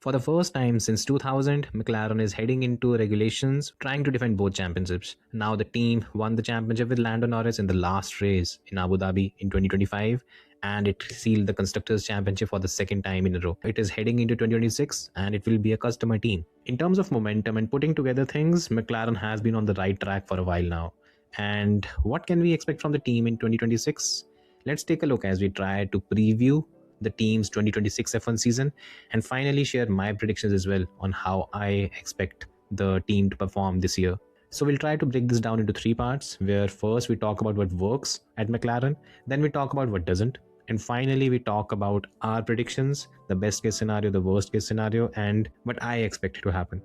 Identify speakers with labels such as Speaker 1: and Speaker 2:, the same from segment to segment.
Speaker 1: For the first time since 2000, McLaren is heading into regulations trying to defend both championships. Now the team won the championship with Lando Norris in the last race in Abu Dhabi in 2025, and it sealed the Constructors' Championship for the second time in a row. It is heading into 2026 and it will be a customer team. In terms of momentum and putting together things, McLaren has been on the right track for a while now. And what can we expect from the team in 2026? Let's take a look as we try to preview the team's 2026 F1 season and finally share my predictions as well on how I expect the team to perform this year. So we'll try to break this down into three parts, where first we talk about what works at McLaren, then we talk about what doesn't, and finally we talk about our predictions, the best case scenario, the worst case scenario, and what I expect to happen.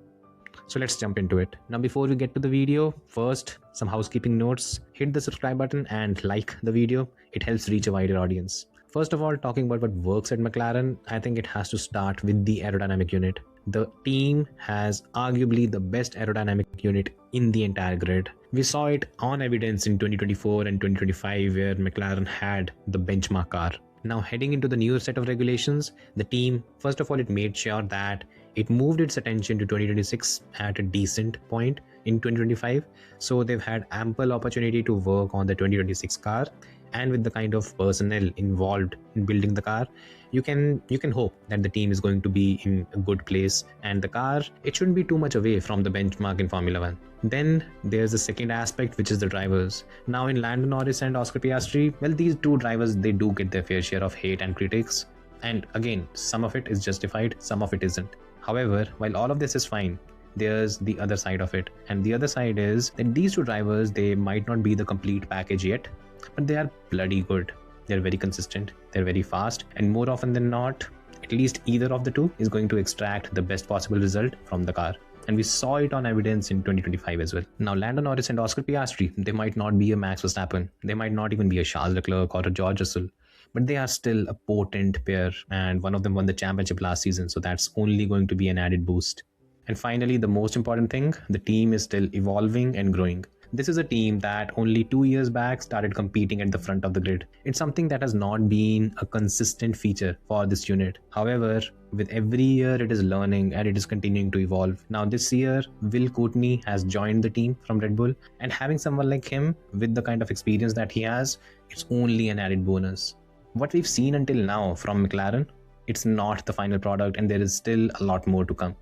Speaker 1: So let's jump into it. Now before we get to the video, first some housekeeping notes. Hit the subscribe button and like the video. It helps reach a wider audience. First of all, talking about what works at McLaren, I think it has to start with the aerodynamic unit. The team has arguably the best aerodynamic unit in the entire grid. We saw it on evidence in 2024 and 2025 where McLaren had the benchmark car. Now heading into the new set of regulations, the team, first of all, it made sure that it moved its attention to 2026 at a decent point in 2025. So they've had ample opportunity to work on the 2026 car, and with the kind of personnel involved in building the car, you can hope that the team is going to be in a good place, and the car, it shouldn't be too much away from the benchmark in Formula 1. Then there's the second aspect, which is the drivers. Now in Lando Norris and Oscar Piastri, well, these two drivers, they do get their fair share of hate and critics, and again, some of it is justified, some of it isn't. However, while all of this is fine, there's the other side of it, and the other side is that these two drivers, they might not be the complete package yet, but they are bloody good. They're very consistent, they're very fast, and more often than not, at least either of the two is going to extract the best possible result from the car. And we saw it on evidence in 2025 as well. Now Lando Norris and Oscar Piastri, they might not be a Max Verstappen, they might not even be a Charles Leclerc or a George Russell, but they are still a potent pair, and one of them won the championship last season, so that's only going to be an added boost. And finally, the most important thing, the team is still evolving and growing. This is a team that only 2 years back started competing at the front of the grid. It's something that has not been a consistent feature for this unit. However, with every year it is learning and it is continuing to evolve. Now this year, Will Courtney has joined the team from Red Bull, and having someone like him with the kind of experience that he has, it's only an added bonus. What we've seen until now from McLaren, it's not the final product, and there is still a lot more to come.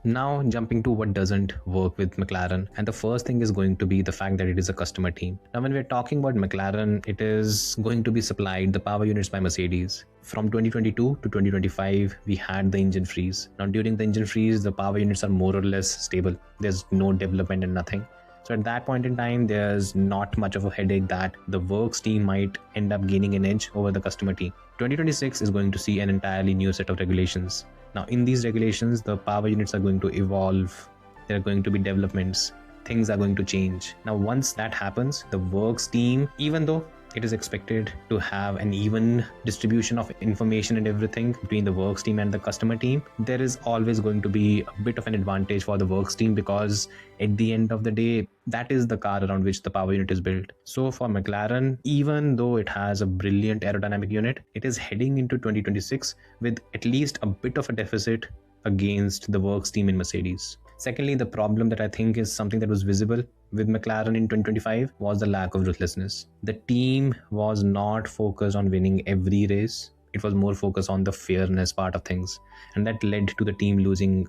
Speaker 1: Now jumping to what doesn't work with McLaren, and the first thing is going to be the fact that it is a customer team. Now when we're talking about McLaren, it is going to be supplied the power units by Mercedes. From 2022 to 2025, we had the engine freeze. Now during the engine freeze, the power units are more or less stable. There's no development and nothing. So at that point in time, there's not much of a headache that the works team might end up gaining an edge over the customer team. 2026 is going to see an entirely new set of regulations. Now in these regulations, the power units are going to evolve. There are going to be developments. Things are going to change. Now once that happens, the works team, even though it is expected to have an even distribution of information and everything between the works team and the customer team, there is always going to be a bit of an advantage for the works team, because at the end of the day, that is the car around which the power unit is built. So for McLaren, even though it has a brilliant aerodynamic unit, it is heading into 2026 with at least a bit of a deficit against the works team in Mercedes. Secondly, the problem that I think is something that was visible with McLaren in 2025 was the lack of ruthlessness. The team was not focused on winning every race. It was more focused on the fairness part of things. And that led to the team losing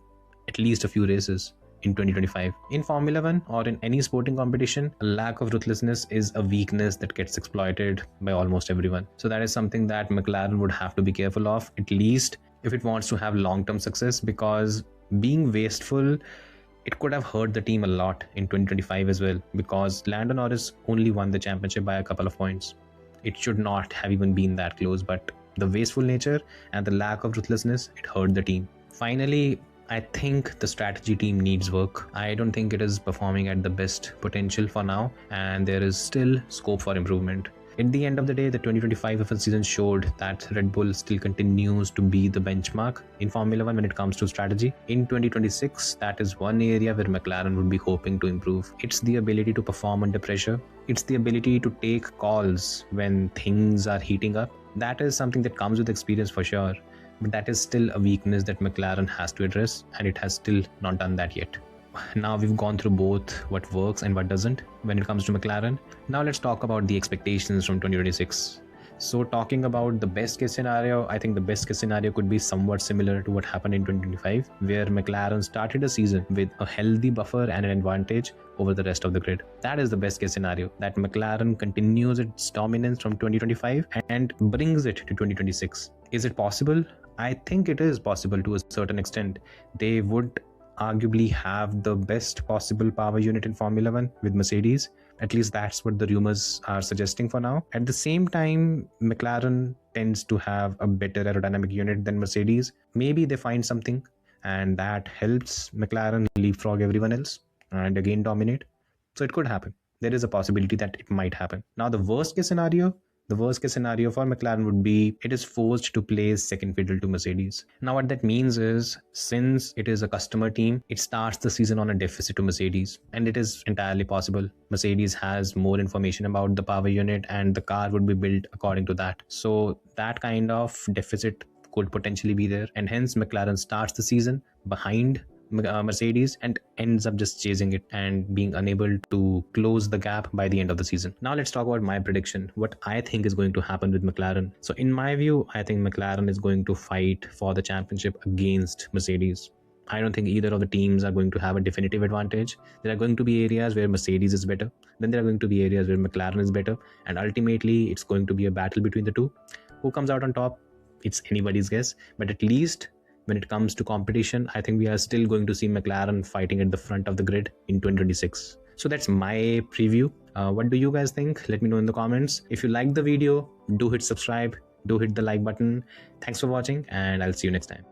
Speaker 1: at least a few races in 2025. In Formula 1 or in any sporting competition, a lack of ruthlessness is a weakness that gets exploited by almost everyone. So that is something that McLaren would have to be careful of, at least if it wants to have long-term success, because being wasteful, it could have hurt the team a lot in 2025 as well, because Lando Norris only won the championship by a couple of points. It should not have even been that close, but the wasteful nature and the lack of ruthlessness, it hurt the team. Finally, I think the strategy team needs work. I don't think it is performing at the best potential for now, and there is still scope for improvement. At the end of the day, the 2025 F1 season showed that Red Bull still continues to be the benchmark in Formula 1 when it comes to strategy. In 2026, that is one area where McLaren would be hoping to improve. It's the ability to perform under pressure. It's the ability to take calls when things are heating up. That is something that comes with experience for sure. but that is still a weakness that McLaren has to address, and it has still not done that yet. Now we've gone through both what works and what doesn't when it comes to McLaren. Now let's talk about the expectations from 2026. So talking about the best case scenario, I think the best case scenario could be somewhat similar to what happened in 2025, where McLaren started a season with a healthy buffer and an advantage over the rest of the grid. That is the best case scenario, that McLaren continues its dominance from 2025 and brings it to 2026. Is it possible? I think it is possible to a certain extent. They would arguably have the best possible power unit in Formula 1 with Mercedes. At least that's what the rumors are suggesting for now. At the same time, McLaren tends to have a better aerodynamic unit than Mercedes. Maybe they find something and that helps McLaren leapfrog everyone else and again dominate. So it could happen. There is a possibility that it might happen. Now, the worst case scenario for McLaren would be it is forced to play second fiddle to Mercedes. Now, what that means is, since it is a customer team, it starts the season on a deficit to Mercedes, and it is entirely possible. Mercedes has more information about the power unit and the car would be built according to that. So that kind of deficit could potentially be there, and hence McLaren starts the season behind Mercedes and ends up just chasing it and being unable to close the gap by the end of the season. Now let's talk about my prediction, what I think is going to happen with McLaren. So in my view, I think McLaren is going to fight for the championship against Mercedes. I don't think either of the teams are going to have a definitive advantage. There are going to be areas where Mercedes is better, then there are going to be areas where McLaren is better, and ultimately it's going to be a battle between the two. Who comes out on top? It's anybody's guess, but at least when it comes to competition, I think we are still going to see McLaren fighting at the front of the grid in 2026. So that's my preview. What do you guys think? Let me know in the comments. If you like the video, do hit subscribe, do hit the like button. Thanks for watching, and I'll see you next time.